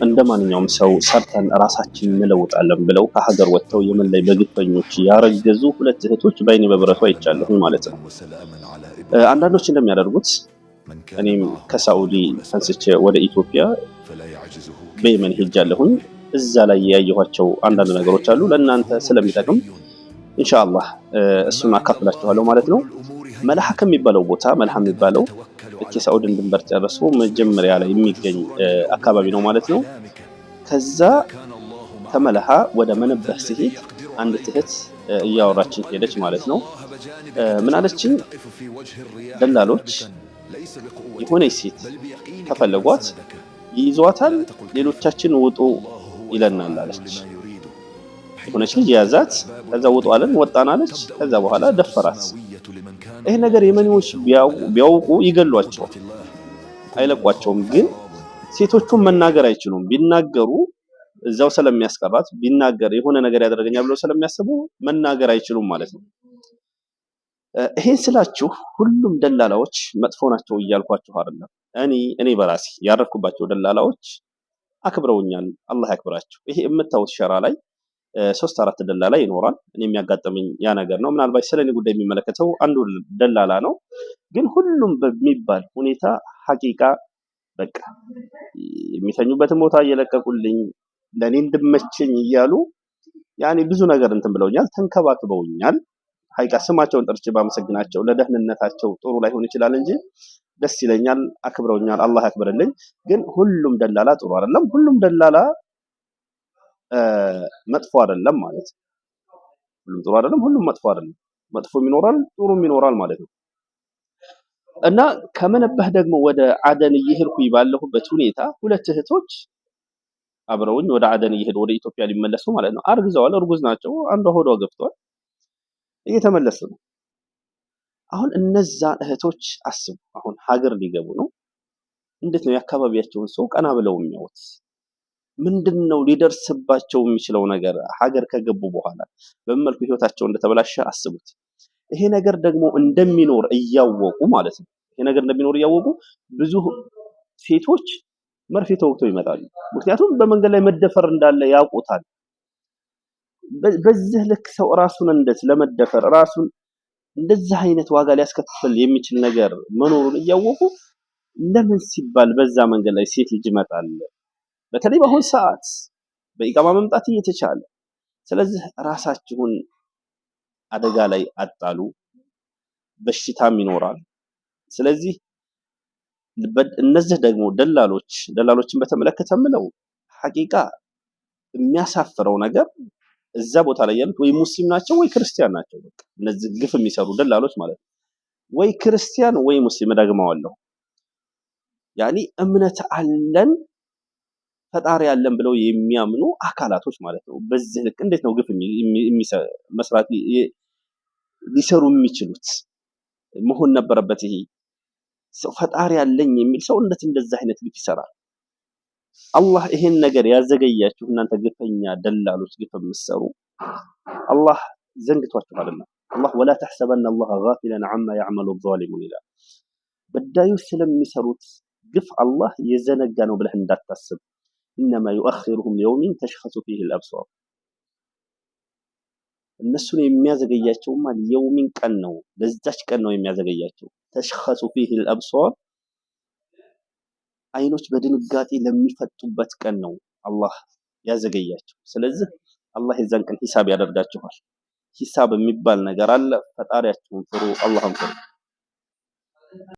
እንደማንኛውም ሰው ሰርተን ራሳችንን እንለውጣለን ብለው ከሀገር ወጥተው የመን ላይ በግፈኞች ያረገዙ ሁለት እህቶች በአይኔ በብረቱ አይቻለሁ ማለት ነው። አንዳንዶች እንደሚያደርጉት እኔም ከሳዑዲ ፈንስቼ ወደ ኢትዮጵያ በየመን ሄጃለሁኝ። እዛ ላይ ያየኋቸው አንዳንድ ነገሮች አሉ። ለእናንተ ስለሚጠቅም ኢንሻአላህ እሱን አካፍላችኋለሁ ማለት ነው። መልሃ ከሚባለው ቦታ መልሃ የሚባለው ከሳዑዲን ድንበር ጨርሶ መጀመሪያ ላይ የሚገኝ አካባቢ ነው ማለት ነው። ከዛ ከመልሃ ወደ መነበህ ሲሄድ አንድ እህት እያወራችን ሄደች ማለት ነው። ምን አለችኝ? ደላሎች የሆነች ሴት ተፈለጓት ይይዟታል፣ ሌሎቻችን ውጡ ይለናል አለች። የሆነች ልጅ ያዛት፣ ከዛ ውጡ አለን፣ ወጣን አለች። ከዛ በኋላ ደፈራት። ይሄ ነገር የመኒዎች ቢያውቁ ይገሏቸዋል፣ አይለቋቸውም። ግን ሴቶቹን መናገር አይችሉም። ቢናገሩ እዛው ስለሚያስቀራት ቢናገር የሆነ ነገር ያደርገኛል ብለው ስለሚያስቡ መናገር አይችሉም ማለት ነው። ይሄን ስላችሁ ሁሉም ደላላዎች መጥፎ ናቸው እያልኳችሁ አይደለም። እኔ በራሴ ያረኩባቸው ደላላዎች አክብረውኛል፣ አላህ ያክብራቸው። ይሄ የምታዩት ሸራ ላይ 3-4 ደላላ ይኖራል። እኔ የሚያጋጥመኝ ያ ነገር ነው። ምናልባት ስለኔ ጉዳይ የሚመለከተው አንዱ ደላላ ነው። ግን ሁሉም በሚባል ሁኔታ ሐቂቃ በቃ የሚተኙበትን ቦታ እየለቀቁልኝ ለኔ እንድመቸኝ እያሉ ያኔ ብዙ ነገር እንትን ብለውኛል፣ ተንከባክበውኛል። ሐቂቃ ስማቸውን ጠርቼ ባመሰግናቸው ለደህንነታቸው ጥሩ ላይሆን ይችላል እንጂ ደስ ይለኛል፣ አክብረውኛል። አላህ ያክብርልኝ። ግን ሁሉም ደላላ ጥሩ አይደለም፣ ሁሉም ደላላ መጥፎ አይደለም ማለት ነው። ሁሉም ጥሩ አይደለም፣ ሁሉም መጥፎ አይደለም። መጥፎም ይኖራል፣ ጥሩም ይኖራል ማለት ነው። እና ከመነበህ ደግሞ ወደ አደን እየሄድኩኝ ባለሁበት ሁኔታ ሁለት እህቶች አብረውኝ ወደ አደን እየሄዱ ወደ ኢትዮጵያ ሊመለሱ ማለት ነው። አርግዘዋል፣ እርጉዝ ናቸው። አንዷ ሆዷ ገብቷል፣ እየተመለሱ ነው። አሁን እነዛ እህቶች አስቡ፣ አሁን ሀገር ሊገቡ ነው። እንዴት ነው የአካባቢያቸውን ሰው ቀና ብለው የሚያዩት? ምንድነው ሊደርስባቸው የሚችለው ነገር? ሀገር ከገቡ በኋላ በመልኩ ህይወታቸው እንደተበላሸ አስቡት። ይሄ ነገር ደግሞ እንደሚኖር እያወቁ ማለት ነው። ይሄ ነገር እንደሚኖር እያወቁ ብዙ ሴቶች መርፌ ተወግተው ይመጣሉ። ምክንያቱም በመንገድ ላይ መደፈር እንዳለ ያውቁታል። በዚህ ልክ ሰው ራሱን ለመደፈር ራሱን እንደዚህ አይነት ዋጋ ሊያስከፍል የሚችል ነገር መኖሩን እያወቁ ለምን ሲባል በዛ መንገድ ላይ ሴት ልጅ ይመጣል? በተለይ በአሁን ሰዓት በኢቃማ መምጣት እየተቻለ። ስለዚህ ራሳችሁን አደጋ ላይ አጣሉ። በሽታም ይኖራል። ስለዚህ እነዚህ ደግሞ ደላሎችን በተመለከተ ምለው ሐቂቃ የሚያሳፍረው ነገር እዛ ቦታ ላይ ያሉት ወይ ሙስሊም ናቸው ወይ ክርስቲያን ናቸው። በቃ እነዚህ ግፍ የሚሰሩ ደላሎች ማለት ነው። ወይ ክርስቲያን ወይ ሙስሊም ደግመዋለሁ። ያኒ እምነት አለን ፈጣሪ ያለን ብለው የሚያምኑ አካላቶች ማለት ነው። በዚህ ልክ እንዴት ነው ግፍ መስራት ሊሰሩ የሚችሉት? መሆን ነበረበት ይሄ ሰው ፈጣሪ ያለኝ የሚል ሰው እንደዚህ አይነት ግፍ ይሰራል? አላህ ይሄን ነገር ያዘገያችሁ እናንተ ግፈኛ ደላሎች፣ ግፍ የምትሰሩ አላህ ዘንግቷችሁ አይደለም። አላህ ወላ ተሕሰበነ አላህ ጋፊለን ዐማ ያዕመሉ ዛሊሙን ይላል። በዳዮች ስለሚሰሩት ግፍ አላህ የዘነጋ ነው ብለህ እንዳታስብ። ኢነማ ዩአኺሩሁም ሊየውሚን ተሽኸሱ ፊሂ አልአብሷር። እነሱን የሚያዘገያቸውማ የውሚን ቀን ነው፣ ለዛች ቀን ነው የሚያዘገያቸው። ተሽኸሱ ፊሂ አልአብሷር፣ አይኖች በድንጋጤ ለሚፈጡበት ቀን ነው አላህ ያዘገያቸው። ስለዚህ አላህ የዛን ቀን ሂሳብ ያደርጋችኋል። ሂሳብ የሚባል ነገር አለ። ፈጣሪያችሁን ፍሩ፣ አላህን ፍሩ።